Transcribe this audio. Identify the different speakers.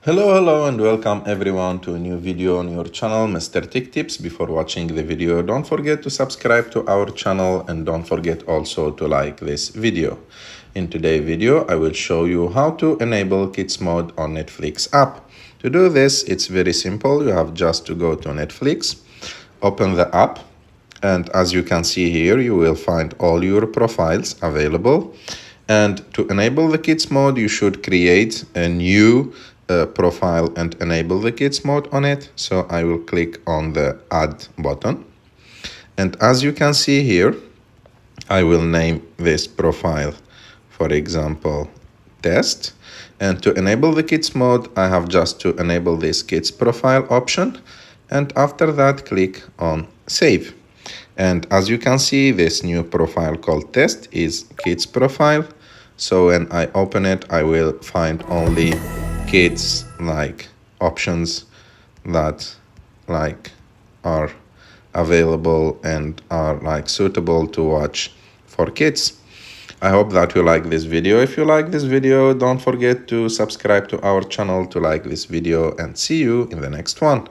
Speaker 1: Hello and welcome everyone to a new video on your channel, Mr. Tech Tips. Before watching the video, don't forget to subscribe to our channel and don't forget also to like this video. In today's video, I will show you how to enable Kids Mode on Netflix app. To do this, it's very simple. You have just to go to Netflix, open the app, and as you can see here, you will find all your profiles available. And to enable the Kids Mode, you should create a new profile and enable the Kids Mode on it. So I will click on the Add button. And as you can see here, I will name this profile, for example, Test. And to enable the Kids Mode, I have just to enable this Kids Profile option. And after that, click on Save. And as you can see, this new profile called Test is Kids Profile. So when I open it, I will find only kids like options that are available and are suitable to watch for kids. I hope that you like this video. If you like this video, don't forget to subscribe to our channel to like this video, and see you in the next one.